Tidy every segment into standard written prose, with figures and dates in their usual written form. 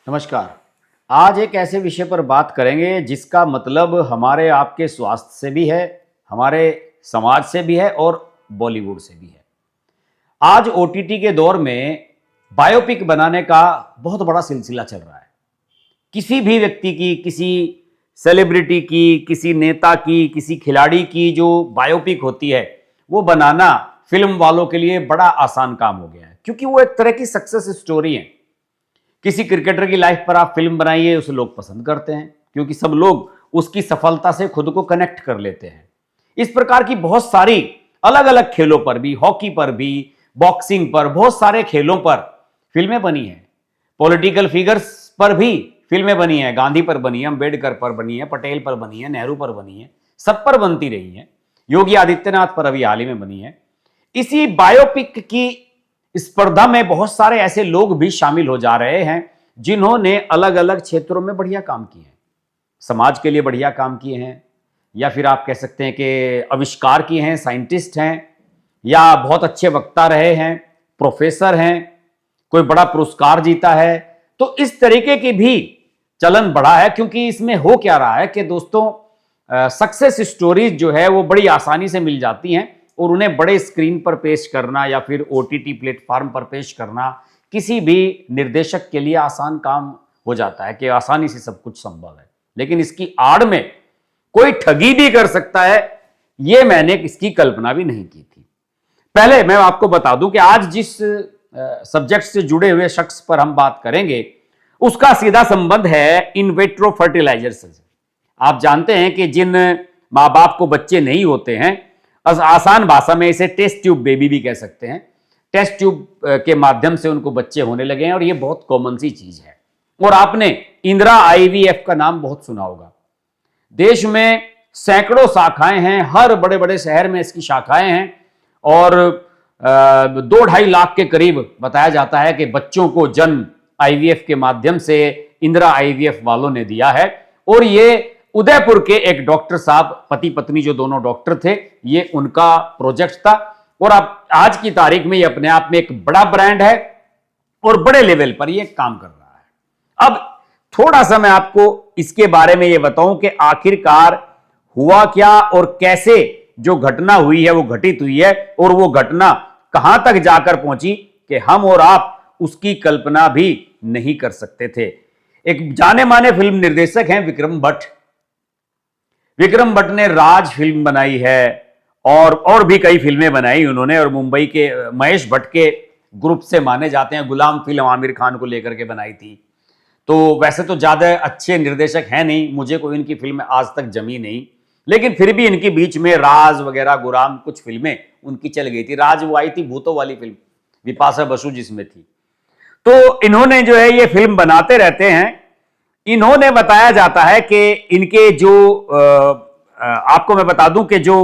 नमस्कार। आज एक ऐसे विषय पर बात करेंगे जिसका मतलब हमारे आपके स्वास्थ्य से भी है, हमारे समाज से भी है और बॉलीवुड से भी है। आज ओटीटी के दौर में बायोपिक बनाने का बहुत बड़ा सिलसिला चल रहा है। किसी भी व्यक्ति की, किसी सेलिब्रिटी की, किसी नेता की, किसी खिलाड़ी की जो बायोपिक होती है वो बनाना फिल्म वालों के लिए बड़ा आसान काम हो गया है, क्योंकि वो एक तरह की सक्सेस स्टोरी है। किसी क्रिकेटर की लाइफ पर आप फिल्म बनाइए, उसे लोग पसंद करते हैं क्योंकि सब लोग उसकी सफलता से खुद को कनेक्ट कर लेते हैं। इस प्रकार की बहुत सारी अलग अलग खेलों पर भी, हॉकी पर भी, बॉक्सिंग पर, बहुत सारे खेलों पर फिल्में बनी हैं। पॉलिटिकल फिगर्स पर भी फिल्में बनी हैं। गांधी पर बनी है, अंबेडकर पर बनी है, पटेल पर बनी है, नेहरू पर बनी है, सब पर बनती रही है। योगी आदित्यनाथ पर अभी हाल ही में बनी है। इसी बायोपिक की स्पर्धा में बहुत सारे ऐसे लोग भी शामिल हो जा रहे हैं जिन्होंने अलग अलग क्षेत्रों में बढ़िया काम किए हैं, समाज के लिए बढ़िया काम किए हैं, या फिर आप कह सकते हैं कि आविष्कार किए हैं, साइंटिस्ट हैं, या बहुत अच्छे वक्ता रहे हैं, प्रोफेसर हैं, कोई बड़ा पुरस्कार जीता है। तो इस तरीके की भी चलन बढ़ा है, क्योंकि इसमें हो क्या रहा है कि दोस्तों सक्सेस स्टोरीज जो है वो बड़ी आसानी से मिल जाती हैं और उन्हें बड़े स्क्रीन पर पेश करना या फिर ओटीटी प्लेटफॉर्म पर पेश करना किसी भी निर्देशक के लिए आसान काम हो जाता है कि आसानी से सब कुछ संभव है। लेकिन इसकी आड़ में कोई ठगी भी कर सकता है, यह मैंने इसकी कल्पना भी नहीं की थी। पहले मैं आपको बता दूं कि आज जिस सब्जेक्ट से जुड़े हुए शख्स पर हम बात करेंगे उसका सीधा संबंध है इन विट्रो फर्टिलाइजर से। आप जानते हैं कि जिन माँ बाप को बच्चे नहीं होते हैं, आसान भाषा में इसे टेस्ट ट्यूब बेबी भी कह सकते हैं, टेस्ट ट्यूब के माध्यम से उनको बच्चे होने लगे हैं और ये बहुत कॉमन सी चीज है। और आपने इंदिरा आईवीएफ का नाम बहुत सुना होगा। देश में सैकड़ों शाखाएं हैं, हर बड़े बड़े शहर में इसकी शाखाएं हैं और 2-2.5 लाख के करीब बताया जाता है कि बच्चों को जन्म आईवीएफ के माध्यम से इंदिरा आईवीएफ वालों ने दिया है। और ये उदयपुर के एक डॉक्टर साहब, पति पत्नी जो दोनों डॉक्टर थे, ये उनका प्रोजेक्ट था। और अब आज की तारीख में ये अपने आप में एक बड़ा ब्रांड है और बड़े लेवल पर ये काम कर रहा है। अब थोड़ा सा मैं आपको इसके बारे में ये बताऊं कि आखिरकार हुआ क्या और कैसे जो घटना हुई है वो घटित हुई है और वो घटना कहां तक जाकर पहुंची कि हम और आप उसकी कल्पना भी नहीं कर सकते थे। एक जाने माने फिल्म निर्देशक हैं विक्रम भट्ट। विक्रम भट्ट ने राज फिल्म बनाई है और भी कई फिल्में बनाई उन्होंने, और मुंबई के महेश भट्ट के ग्रुप से माने जाते हैं। गुलाम फिल्म आमिर खान को लेकर के बनाई थी। तो वैसे तो ज्यादा अच्छे निर्देशक हैं नहीं, मुझे कोई इनकी फिल्म आज तक जमी नहीं, लेकिन फिर भी इनके बीच में राज वगैरह, गुलाम, कुछ फिल्में उनकी चल गई थी। राज वो आई थी भूतों वाली फिल्म, बिपाशा बसु जिसमें थी। तो इन्होंने जो है ये फिल्म बनाते रहते हैं। इन्होंने बताया जाता है कि इनके जो आपको मैं बता दूं कि जो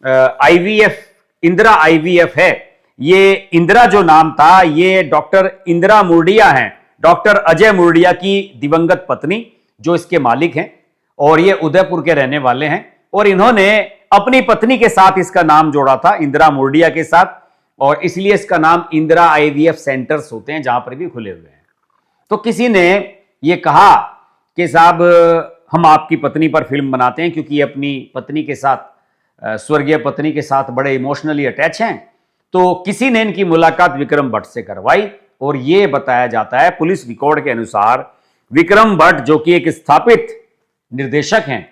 आईवीएफ, इंदिरा आईवीएफ है, ये इंदिरा जो नाम था ये डॉक्टर इंदिरा मुर्डिया हैं, डॉक्टर अजय मुर्डिया की दिवंगत पत्नी जो इसके मालिक हैं, और ये उदयपुर के रहने वाले हैं। और इन्होंने अपनी पत्नी के साथ इसका नाम जोड़ा था, इंदिरा मुर्डिया के साथ, और इसलिए इसका नाम इंदिरा आईवीएफ सेंटर्स होते हैं जहां पर भी खुले हुए हैं। तो किसी ने ये कहा कि साहब हम आपकी पत्नी पर फिल्म बनाते हैं, क्योंकि अपनी पत्नी के साथ, स्वर्गीय पत्नी के साथ बड़े इमोशनली अटैच हैं। तो किसी ने इनकी मुलाकात विक्रम भट्ट से करवाई और ये बताया जाता है पुलिस रिकॉर्ड के अनुसार विक्रम भट्ट जो कि एक स्थापित निर्देशक हैं,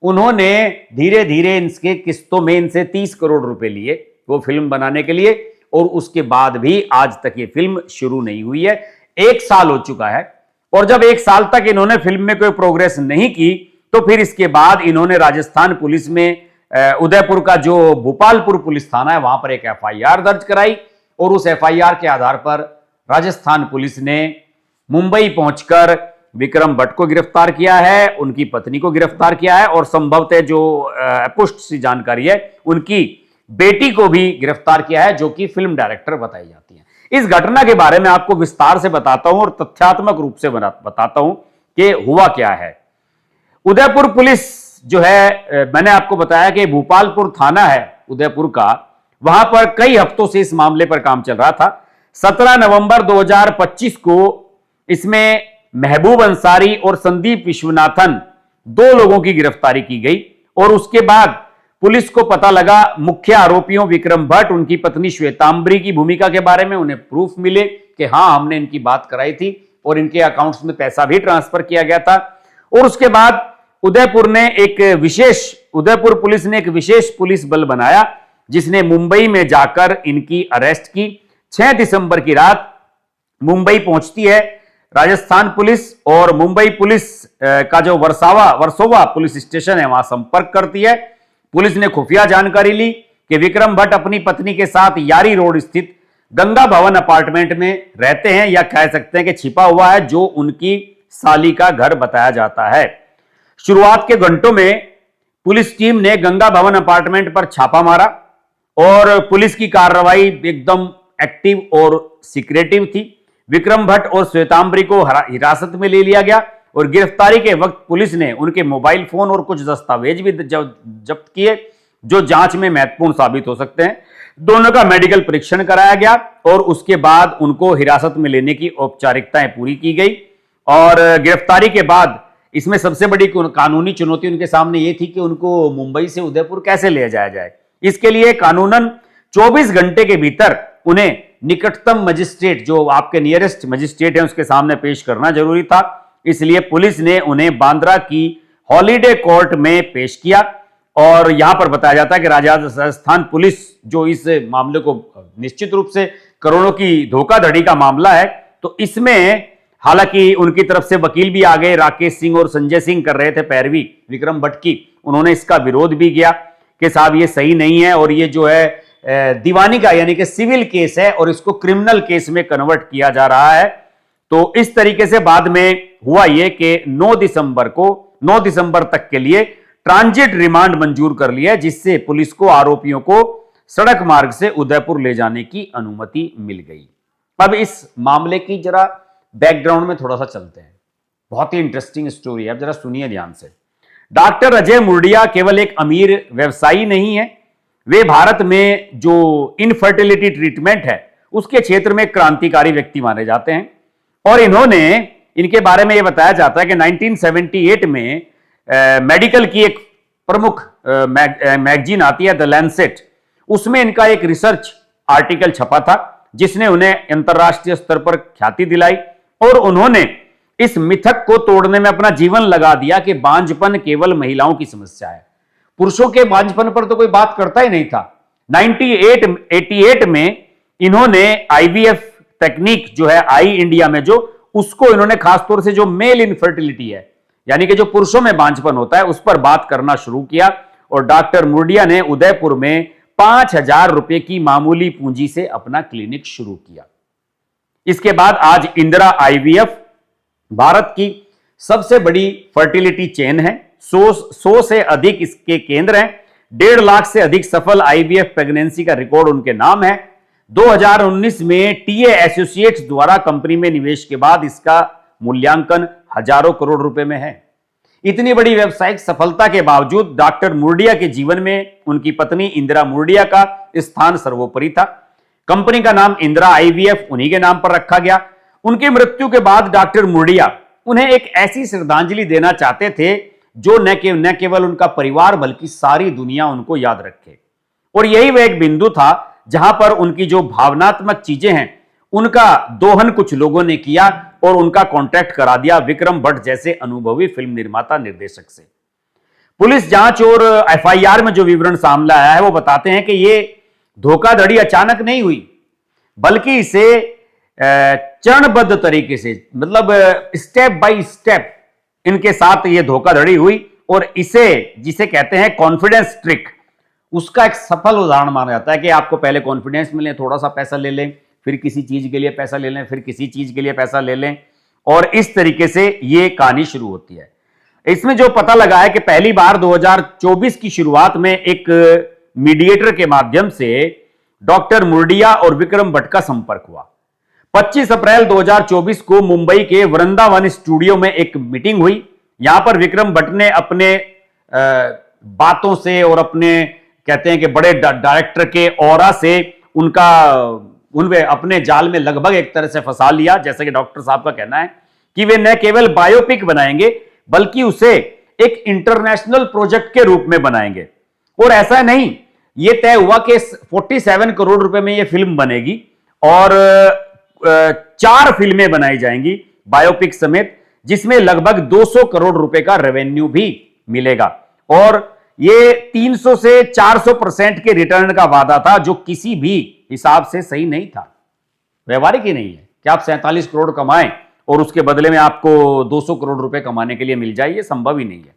उन्होंने धीरे धीरे इनके किस्तों में इनसे 30 करोड़ रुपए लिए वो फिल्म बनाने के लिए, और उसके बाद भी आज तक ये फिल्म शुरू नहीं हुई है। 1 साल हो चुका है, और जब 1 साल तक इन्होंने फिल्म में कोई प्रोग्रेस नहीं की तो फिर इसके बाद इन्होंने राजस्थान पुलिस में उदयपुर का जो भोपालपुर पुलिस थाना है वहां पर एक एफआईआर दर्ज कराई, और उस एफआईआर के आधार पर राजस्थान पुलिस ने मुंबई पहुंचकर विक्रम भट्ट को गिरफ्तार किया है, उनकी पत्नी को गिरफ्तार किया है, और संभवतः जो पुष्ट सी जानकारी है उनकी बेटी को भी गिरफ्तार किया है, जो कि फिल्म डायरेक्टर बताई जाती है। इस घटना के बारे में आपको विस्तार से बताता हूं और तथ्यात्मक रूप से बताता हूं कि हुआ क्या है। उदयपुर पुलिस जो है, मैंने आपको बताया कि भूपालपुर थाना है उदयपुर का, वहां पर कई हफ्तों से इस मामले पर काम चल रहा था। 17 नवंबर 2025 को इसमें महबूब अंसारी और संदीप विश्वनाथन, दो लोगों की गिरफ्तारी की गई और उसके बाद पुलिस को पता लगा मुख्य आरोपियों विक्रम भट्ट, उनकी पत्नी श्वेतांबरी की भूमिका के बारे में उन्हें प्रूफ मिले कि हां हमने इनकी बात कराई थी और इनके अकाउंट्स में पैसा भी ट्रांसफर किया गया था। और उसके बाद उदयपुर पुलिस ने एक विशेष पुलिस बल बनाया जिसने मुंबई में जाकर इनकी अरेस्ट की। 6 दिसंबर की रात मुंबई पहुंचती है राजस्थान पुलिस और मुंबई पुलिस का जो वर्सोवा पुलिस स्टेशन है वहां संपर्क करती है। पुलिस ने खुफिया जानकारी ली कि विक्रम भट्ट अपनी पत्नी के साथ यारी रोड स्थित गंगा भवन अपार्टमेंट में रहते हैं, या कह सकते हैं कि छिपा हुआ है, जो उनकी साली का घर बताया जाता है। शुरुआत के घंटों में पुलिस टीम ने गंगा भवन अपार्टमेंट पर छापा मारा और पुलिस की कार्रवाई एकदम एक्टिव और सीक्रेटिव थी। विक्रम भट्ट और श्वेतांबरी को हिरासत में ले लिया गया और गिरफ्तारी के वक्त पुलिस ने उनके मोबाइल फोन और कुछ दस्तावेज भी जब्त किए जो जांच में महत्वपूर्ण साबित हो सकते हैं। दोनों का मेडिकल परीक्षण कराया गया और उसके बाद उनको हिरासत में लेने की औपचारिकताएं पूरी की गई। और गिरफ्तारी के बाद इसमें सबसे बड़ी कानूनी चुनौती उनके सामने यह थी कि उनको मुंबई से उदयपुर कैसे ले जाया जाए। इसके लिए कानूनन 24 घंटे के भीतर उन्हें निकटतम मजिस्ट्रेट, जो आपके नियरेस्ट मजिस्ट्रेट है, उसके सामने पेश करना जरूरी था। इसलिए पुलिस ने उन्हें बांद्रा की हॉलीडे कोर्ट में पेश किया और यहां पर बताया जाता है कि राजस्थान पुलिस जो इस मामले को, निश्चित रूप से करोड़ों की धोखाधड़ी का मामला है, तो इसमें हालांकि उनकी तरफ से वकील भी आ गए, राकेश सिंह और संजय सिंह कर रहे थे पैरवी विक्रम भट्ट की। उन्होंने इसका विरोध भी किया कि साहब ये सही नहीं है और ये जो है दीवानी का यानी कि सिविल केस है और इसको क्रिमिनल केस में कन्वर्ट किया जा रहा है। तो इस तरीके से बाद में हुआ यह कि 9 दिसंबर तक के लिए ट्रांजिट रिमांड मंजूर कर लिया, जिससे पुलिस को आरोपियों को सड़क मार्ग से उदयपुर ले जाने की अनुमति मिल गई। अब इस मामले की जरा बैकग्राउंड में थोड़ा सा चलते हैं, बहुत ही इंटरेस्टिंग स्टोरी है, अब जरा सुनिए ध्यान से। डॉक्टर अजय मुर्डिया केवल एक अमीर व्यवसायी नहीं है, वे भारत में जो इनफर्टिलिटी ट्रीटमेंट है उसके क्षेत्र में क्रांतिकारी व्यक्ति माने जाते हैं। और इनके बारे में यह बताया जाता है कि 1978 में मेडिकल की एक प्रमुख मैगजीन आती है द लैंसेट, उसमें इनका एक रिसर्च आर्टिकल छपा था जिसने उन्हें अंतरराष्ट्रीय स्तर पर ख्याति दिलाई और उन्होंने इस मिथक को तोड़ने में अपना जीवन लगा दिया कि बांझपन केवल महिलाओं की समस्या है, पुरुषों के बांझपन पर तो कोई बात करता ही नहीं था। 1988 में इन्होंने आईवीएफ टेक्निक जो है आई इंडिया में, जो उसको इन्होंने खासतौर से जो मेल इनफर्टिलिटी है यानी कि जो पुरुषों में बांझपन होता है उस पर बात करना शुरू किया और डॉक्टर मुर्डिया ने उदयपुर में 5,000 रुपए की मामूली पूंजी से अपना क्लिनिक शुरू किया। इसके बाद आज इंदिरा आईवीएफ भारत की सबसे बड़ी फर्टिलिटी चेन है। 100 से अधिक इसके केंद्र हैं, 1.5 लाख से अधिक सफल आईवीएफ प्रेगनेंसी का रिकॉर्ड उनके नाम है। 2019 में टीए एसोसिएट्स द्वारा कंपनी में निवेश के बाद इसका मूल्यांकन हजारों करोड़ रुपए में है। इतनी बड़ी व्यावसायिक सफलता के बावजूद डॉक्टर मुर्डिया के जीवन में उनकी पत्नी इंदिरा मुर्डिया का स्थान सर्वोपरि था। कंपनी का नाम इंदिरा आईवीएफ उन्हीं के नाम पर रखा गया। उनकी मृत्यु के बाद डॉक्टर मुर्डिया उन्हें एक ऐसी श्रद्धांजलि देना चाहते थे जो न केवल उनका परिवार बल्कि सारी दुनिया उनको याद रखे। और यही वह एक बिंदु था जहां पर उनकी जो भावनात्मक चीजें हैं उनका दोहन कुछ लोगों ने किया और उनका कॉन्ट्रैक्ट करा दिया विक्रम भट्ट जैसे अनुभवी फिल्म निर्माता निर्देशक से। पुलिस जांच और एफआईआर में जो विवरण सामने आया है वो बताते हैं कि ये धोखाधड़ी अचानक नहीं हुई, बल्कि इसे चरणबद्ध तरीके से, मतलब स्टेप बाय स्टेप इनके साथ ये धोखाधड़ी हुई और इसे जिसे कहते हैं कॉन्फिडेंस ट्रिक, उसका एक सफल उदाहरण माना जाता है कि आपको पहले कॉन्फिडेंस मिले, थोड़ा सा पैसा ले लें, फिर किसी चीज के लिए पैसा ले लें, फिर किसी चीज के लिए पैसा ले लें और इस तरीके से ये कहानी शुरू होती है। इसमें जो पता लगा है कि पहली बार 2024 की शुरुआत में एक मीडिएटर के माध्यम से डॉक्टर मुर्डिया और विक्रम भट्ट का संपर्क हुआ। 25 अप्रैल 2024 को मुंबई के वृंदावन स्टूडियो में एक मीटिंग हुई। यहां पर विक्रम भट्ट ने अपने बातों से और अपने कहते हैं कि बड़े डायरेक्टर के ऑरा से उनमें अपने जाल में लगभग एक तरह से फंसा लिया। जैसे कि डॉक्टर साहब का कहना है कि वे न केवल बायोपिक बनाएंगे बल्कि उसे एक इंटरनेशनल प्रोजेक्ट के रूप में बनाएंगे। और ऐसा नहीं, यह तय हुआ कि 47 करोड़ रुपए में यह फिल्म बनेगी और 4 फिल्में बनाई जाएंगी बायोपिक समेत, जिसमें लगभग 200 करोड़ रुपए का रेवेन्यू भी मिलेगा। और ये 300 से 400% के रिटर्न का वादा था, जो किसी भी हिसाब से सही नहीं था, व्यवहारिक ही नहीं है कि आप 47 करोड़ कमाएं और उसके बदले में आपको 200 करोड़ रुपए कमाने के लिए मिल जाए, ये संभव ही नहीं है।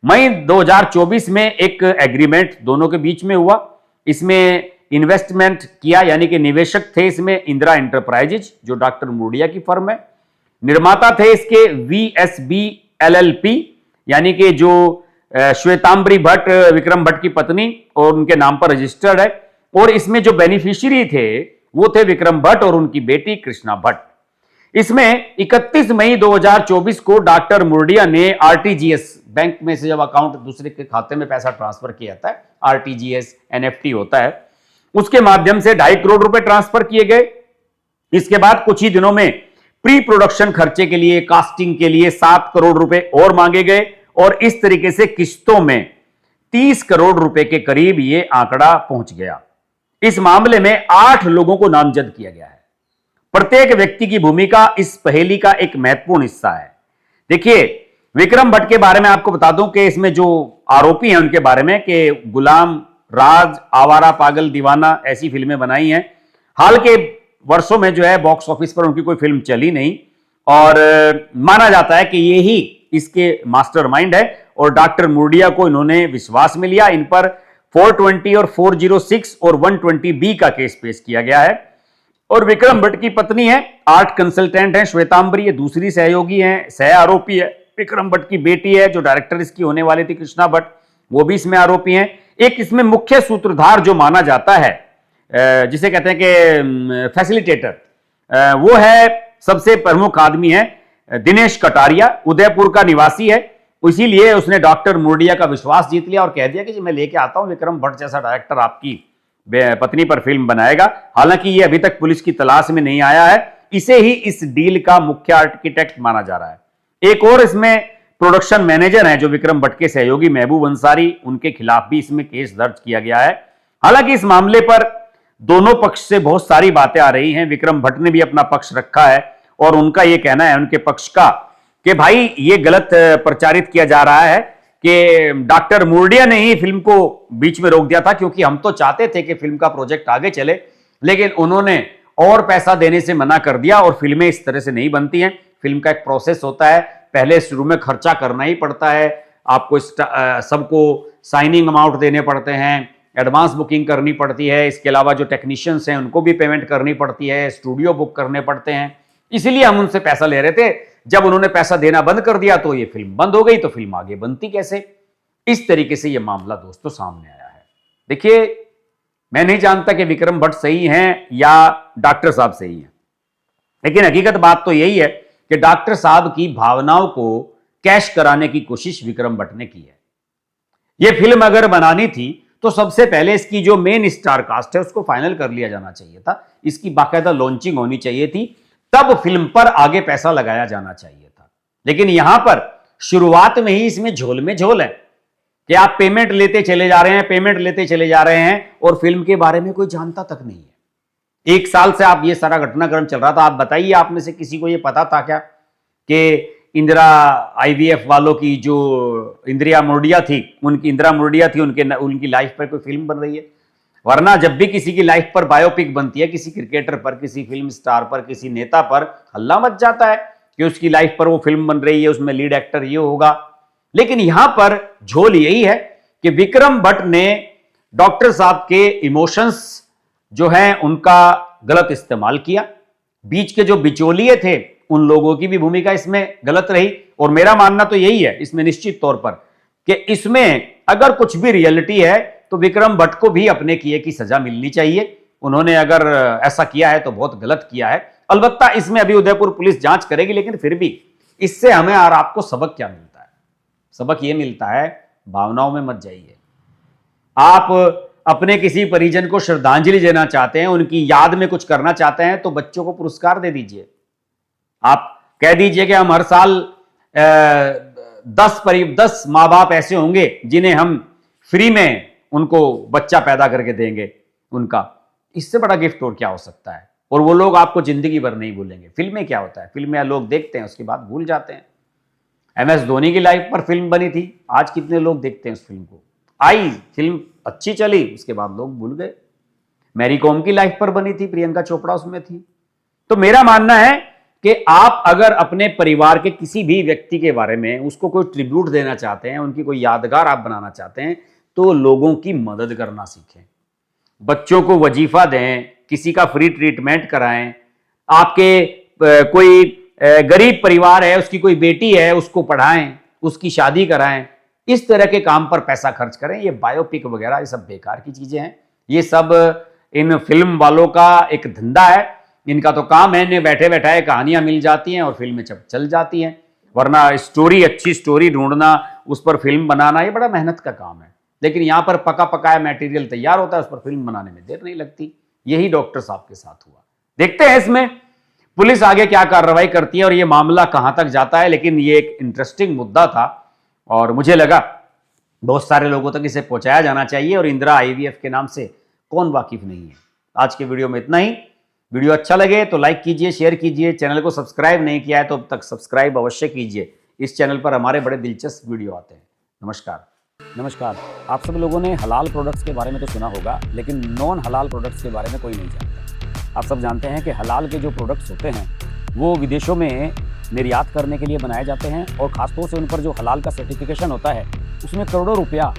मई 2024 में एक एग्रीमेंट दोनों के बीच में हुआ। इसमें इन्वेस्टमेंट किया, यानी कि निवेशक थे इसमें इंदिरा एंटरप्राइजेज, जो डॉक्टर मुर्डिया की फर्म है। निर्माता थे इसके VSB LLP, यानी कि जो श्वेतांबरी भट्ट विक्रम भट्ट की पत्नी और उनके नाम पर रजिस्टर्ड है। और इसमें जो बेनिफिशियरी थे वो थे विक्रम भट्ट और उनकी बेटी कृष्णा भट्ट। इसमें 31 मई 2024 को डॉक्टर मुर्डिया ने RTGS बैंक में से जब अकाउंट दूसरे के खाते में पैसा ट्रांसफर किया जाता है, RTGS NFT होता है, उसके माध्यम से 2.5 करोड़ रुपए ट्रांसफर किए गए। इसके बाद कुछ ही दिनों में प्री प्रोडक्शन खर्चे के लिए, कास्टिंग के लिए 7 करोड़ रुपए और मांगे गए और इस तरीके से किस्तों में 30 करोड़ रुपए के करीब यह आंकड़ा पहुंच गया। इस मामले में 8 लोगों को नामजद किया गया है। प्रत्येक व्यक्ति की भूमिका इस पहेली का एक महत्वपूर्ण हिस्सा है। देखिए, विक्रम भट्ट के बारे में आपको बता दूं कि इसमें जो आरोपी हैं उनके बारे में कि गुलाम राज, आवारा पागल दीवाना, ऐसी फिल्में बनाई हैं। हाल के वर्षों में जो है बॉक्स ऑफिस पर उनकी कोई फिल्म चली नहीं और माना जाता है कि ये ही इसके मास्टरमाइंड है और डॉक्टर मुर्डिया को इन्होंने विश्वास में लिया। इन पर 420 और 406 और 120B का केस पेश किया गया है। और विक्रम भट्ट की पत्नी है, आर्ट कंसल्टेंट है श्वेतांबरी, ये दूसरी सहयोगी है, सह आरोपी है। विक्रम भट्ट की बेटी है जो डायरेक्टर इसकी होने वाली थी, कृष्णा भट्ट, वो भी इसमें आरोपी हैं। एक इसमें मुख्य सूत्रधार जो माना जाता है, जिसे कहते हैं कि फैसिलिटेटर, वो है सबसे प्रमुख आदमी है दिनेश कटारिया, उदयपुर का निवासी है। इसीलिए उसने डॉक्टर मुर्डिया का विश्वास जीत लिया और कह दिया कि जी मैं लेके आता हूं, विक्रम भट्ट जैसा डायरेक्टर आपकी पत्नी पर फिल्म बनाएगा। हालांकि ये अभी तक पुलिस की तलाश में नहीं आया है। इसे ही इस डील का मुख्य आर्किटेक्ट माना जा रहा है। एक और इसमें प्रोडक्शन मैनेजर हैं जो विक्रम भट्ट के सहयोगी महबूब अंसारी, उनके खिलाफ भी इसमें केस दर्ज किया गया है। हालांकि इस मामले पर दोनों पक्ष से बहुत सारी बातें आ रही हैं। विक्रम भट्ट ने भी अपना पक्ष रखा है और उनका यह कहना है, उनके पक्ष का, कि भाई ये गलत प्रचारित किया जा रहा है कि डॉक्टर मुर्डिया ने ही फिल्म को बीच में रोक दिया था, क्योंकि हम तो चाहते थे कि फिल्म का प्रोजेक्ट आगे चले, लेकिन उन्होंने और पैसा देने से मना कर दिया। और फिल्में इस तरह से नहीं बनती हैं। फिल्म का एक प्रोसेस होता है, पहले शुरू में खर्चा करना ही पड़ता है, आपको सबको साइनिंग अमाउंट देने पड़ते हैं, एडवांस बुकिंग करनी पड़ती है, इसके अलावा जो टेक्नीशियंस हैं उनको भी पेमेंट करनी पड़ती है, स्टूडियो बुक करने पड़ते हैं। इसीलिए हम उनसे पैसा ले रहे थे। जब उन्होंने पैसा देना बंद कर दिया तो ये फिल्म बंद हो गई, तो फिल्म आगे बनती कैसे? इस तरीके से ये मामला दोस्तों सामने आया है। देखिए, मैं नहीं जानता कि विक्रम भट्ट सही हैं या डॉक्टर साहब सही हैं, लेकिन हकीकत बात तो यही है कि डॉक्टर साहब की भावनाओं को कैश कराने की कोशिश विक्रम भट्ट ने की है। यह फिल्म अगर बनानी थी तो सबसे पहले इसकी जो मेन स्टार कास्ट है उसको फाइनल कर लिया जाना चाहिए था, इसकी बाकायदा लॉन्चिंग होनी चाहिए थी, तब फिल्म पर आगे पैसा लगाया जाना चाहिए था। लेकिन यहां पर शुरुआत में ही इसमें झोल में झोल है कि आप पेमेंट लेते चले जा रहे हैं, पेमेंट लेते चले जा रहे हैं और फिल्म के बारे में कोई जानता तक नहीं है। 1 साल से आप ये सारा घटनाक्रम चल रहा था। आप बताइए, आप में से किसी को ये पता था क्या कि इंदिरा IVF वालों की जो इंदिरा मुर्डिया थी, उनकी लाइफ पर कोई फिल्म बन रही है? वरना जब भी किसी की लाइफ पर बायोपिक बनती है, किसी क्रिकेटर पर, किसी फिल्म स्टार पर, किसी नेता पर, हल्ला मच जाता है कि उसकी लाइफ पर वो फिल्म बन रही है, उसमें लीड एक्टर ये होगा। लेकिन यहां पर झोल यही है कि विक्रम भट्ट ने डॉक्टर साहब के इमोशंस जो हैं उनका गलत इस्तेमाल किया। बीच के जो बिचौलिए थे उन लोगों की भी भूमिका इसमें गलत रही। और मेरा मानना तो यही है इसमें निश्चित तौर पर कि इसमें अगर कुछ भी रियलिटी है तो विक्रम भट्ट को भी अपने किए की सजा मिलनी चाहिए। उन्होंने अगर ऐसा किया है तो बहुत गलत किया है। अलबत्ता इसमें अभी उदयपुर पुलिस जांच करेगी, लेकिन फिर भी इससे हमें और आपको सबक क्या मिलता है? सबक यह मिलता है, भावनाओं में मत जाइए। आप अपने किसी परिजन को श्रद्धांजलि देना चाहते हैं, उनकी याद में कुछ करना चाहते हैं, तो बच्चों को पुरस्कार दे दीजिए। आप कह दीजिए कि हम हर साल 10 माँ बाप ऐसे होंगे जिन्हें हम फ्री में उनको बच्चा पैदा करके देंगे उनका। इससे बड़ा गिफ्ट और क्या हो सकता है? और वो लोग आपको जिंदगी भर नहीं भूलेंगे। फिल्में क्या होता है, फिल्में लोग देखते हैं, उसके बाद भूल जाते हैं। MS धोनी की लाइफ पर फिल्म बनी थी, आज कितने लोग देखते हैं उस फिल्म को? आई फिल्म, अच्छी चली, उसके बाद लोग भूल गए। मैरी कॉम की लाइफ पर बनी थी, प्रियंका चोपड़ा उसमें थी। तो मेरा मानना है कि आप अगर अपने परिवार के किसी भी व्यक्ति के बारे में उसको कोई ट्रिब्यूट देना चाहते हैं, उनकी कोई यादगार आप बनाना चाहते हैं, तो लोगों की मदद करना सीखें। बच्चों को वजीफा दें, किसी का फ्री ट्रीटमेंट कराएं। आपके कोई गरीब परिवार है, उसकी कोई बेटी है, उसको पढ़ाएं, उसकी शादी कराएं। इस तरह के काम पर पैसा खर्च करें। ये बायोपिक वगैरह ये सब बेकार की चीजें हैं। ये सब इन फिल्म वालों का एक धंधा है। इनका तो काम है, इन्हें बैठे बैठाए कहानियां मिल जाती हैं और फिल्में चल जाती हैं। वरना स्टोरी, अच्छी स्टोरी ढूंढना, उस पर फिल्म बनाना, ये बड़ा मेहनत का काम है। लेकिन यहां पर पका पकाया मटेरियल तैयार होता है, उस पर फिल्म बनाने में देर नहीं लगती। यही डॉक्टर साहब के साथ हुआ। देखते हैं इसमें पुलिस आगे क्या कार्रवाई करती है और ये मामला कहां तक जाता है। लेकिन ये एक इंटरेस्टिंग मुद्दा था और मुझे लगा बहुत सारे लोगों तक इसे पहुंचाया जाना चाहिए। और इंदिरा IVF के नाम से कौन वाकिफ नहीं है। आज के वीडियो में इतना ही। वीडियो अच्छा लगे तो लाइक कीजिए, शेयर कीजिए। चैनल को सब्सक्राइब नहीं किया है तो अब तक सब्सक्राइब अवश्य कीजिए। इस चैनल पर हमारे बड़े दिलचस्प वीडियो आते हैं। नमस्कार। आप सब लोगों ने हलाल प्रोडक्ट्स के बारे में तो सुना होगा, लेकिन नॉन हलाल प्रोडक्ट्स के बारे में कोई नहीं जानता। आप सब जानते हैं कि हलाल के जो प्रोडक्ट्स होते हैं वो विदेशों में निर्यात करने के लिए बनाए जाते हैं और ख़ासतौर से उन पर जो हलाल का सर्टिफिकेशन होता है उसमें करोड़ों रुपया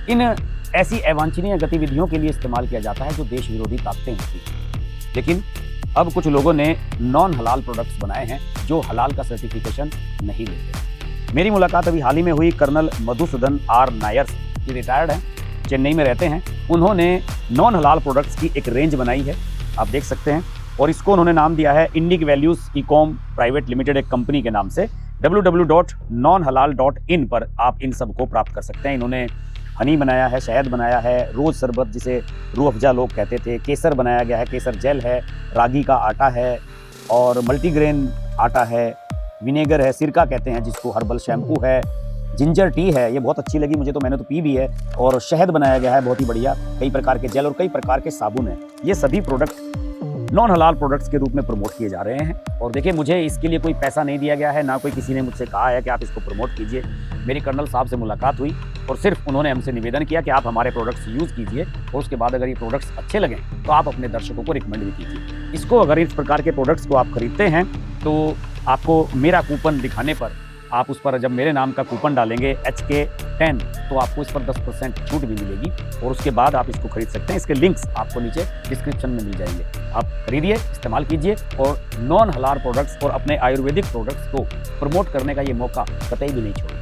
इन ऐसी अवांछनीय गतिविधियों के लिए इस्तेमाल किया जाता है जो देश विरोधी ताकतें होती हैं। लेकिन अब कुछ लोगों ने नॉन हलाल प्रोडक्ट्स बनाए हैं जो हलाल का सर्टिफिकेशन नहीं लेते। मेरी मुलाकात अभी हाल ही में हुई कर्नल मधुसूदन R नायर, ये रिटायर्ड हैं, चेन्नई में रहते हैं। उन्होंने नॉन हलाल प्रोडक्ट्स की एक रेंज बनाई है, आप देख सकते हैं। और इसको उन्होंने नाम दिया है Indic values Ecom private limited, एक कंपनी के नाम से। www.nonhalal.in पर आप इन सब को प्राप्त कर सकते हैं। इन्होंने हनी बनाया है, शहद बनाया है, रोज़ शरबत जिसे रूह अफ़ज़ा लोग कहते थे, केसर बनाया गया है, केसर जेल है, रागी का आटा है और मल्टीग्रेन आटा है, विनेगर है, सिरका कहते हैं जिसको, हर्बल शैम्पू है, जिंजर टी है, ये बहुत अच्छी लगी मुझे तो मैंने तो पी भी है। और शहद बनाया गया है बहुत ही बढ़िया, कई प्रकार के जेल और कई प्रकार के साबुन हैं। ये सभी प्रोडक्ट नॉन हलाल प्रोडक्ट्स के रूप में प्रमोट किए जा रहे हैं। और देखिए, मुझे इसके लिए कोई पैसा नहीं दिया गया है, ना कोई किसी ने मुझसे कहा है कि आप इसको प्रमोट कीजिए। मेरी कर्नल साहब से मुलाकात हुई और सिर्फ उन्होंने हमसे निवेदन किया कि आप हमारे प्रोडक्ट्स यूज़ कीजिए और उसके बाद अगर ये प्रोडक्ट्स अच्छे लगें तो आप अपने दर्शकों को रिकमेंड भी कीजिए। इसको अगर इस प्रकार के प्रोडक्ट्स को आप खरीदते हैं तो आपको मेरा कूपन दिखाने पर, आप उस पर जब मेरे नाम का कूपन डालेंगे HK10 तो आपको इस पर 10% छूट भी मिलेगी और उसके बाद आप इसको खरीद सकते हैं। इसके लिंक्स आपको नीचे डिस्क्रिप्शन में मिल जाएंगे। आप खरीदिए, इस्तेमाल कीजिए और नॉन हलाल प्रोडक्ट्स और अपने आयुर्वेदिक प्रोडक्ट्स को प्रमोट करने का ये मौका कतई भी नहीं छोड़िए।